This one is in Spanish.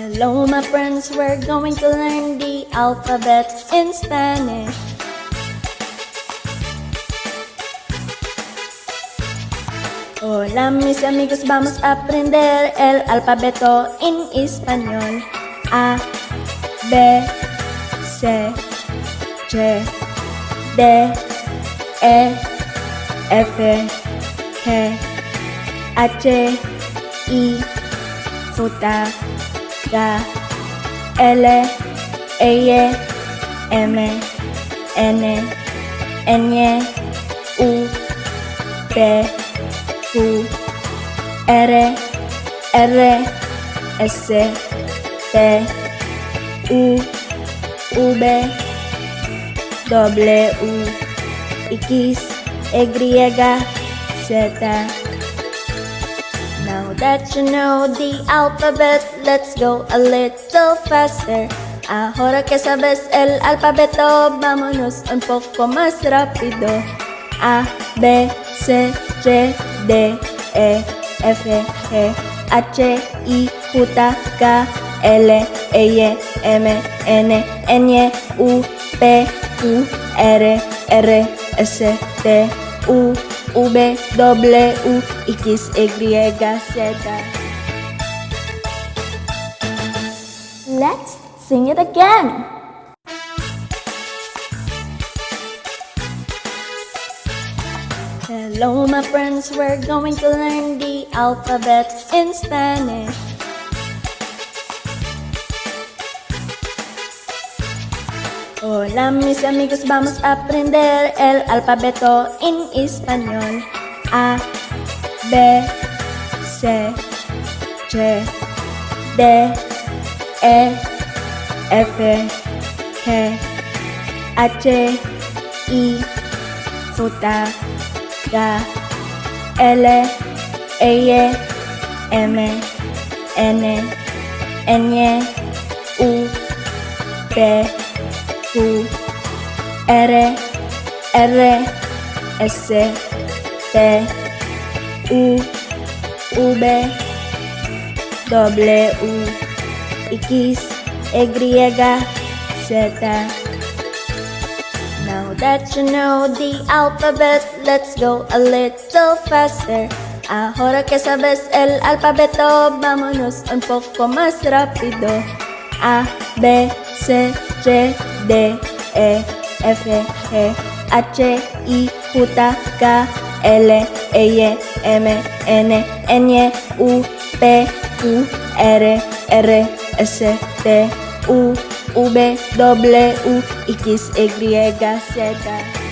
Hello my friends, we're going to learn the alphabet in Spanish. Hola mis amigos, vamos a aprender el alfabeto en español. A, B, C, D, D, E, F, G, H, I, J, K, L, M, N, N, U, P, Q, R, S, T, U, V, W, X, Y, Z. Now that you know the alphabet, let's go a little faster. Ahora que sabes el alfabeto, vámonos un poco más rápido. A, B, C, D, E, F, G, H, I, J, K, L, M, N, U, P, Q, R, S, T, U, V, W, X, Y, Z. Let's sing it again. Hello my friends, we're going to learn the alphabet in Spanish. Hola mis amigos, vamos a aprender el alfabeto en español. A, B, C, D, E, F, G, H, I, J, K, L, M, N, U, P, Q, R, S, T, U, V, W, X, Y, Z. Now that you know the alphabet, let's go a little faster. Ahora que sabes el alfabeto, vámonos un poco más rápido. A, B, C, D, E, F, G, H, I, J, K, L, M, N, U, P, Q, R, S, T, U, V, W, X, Y, Z.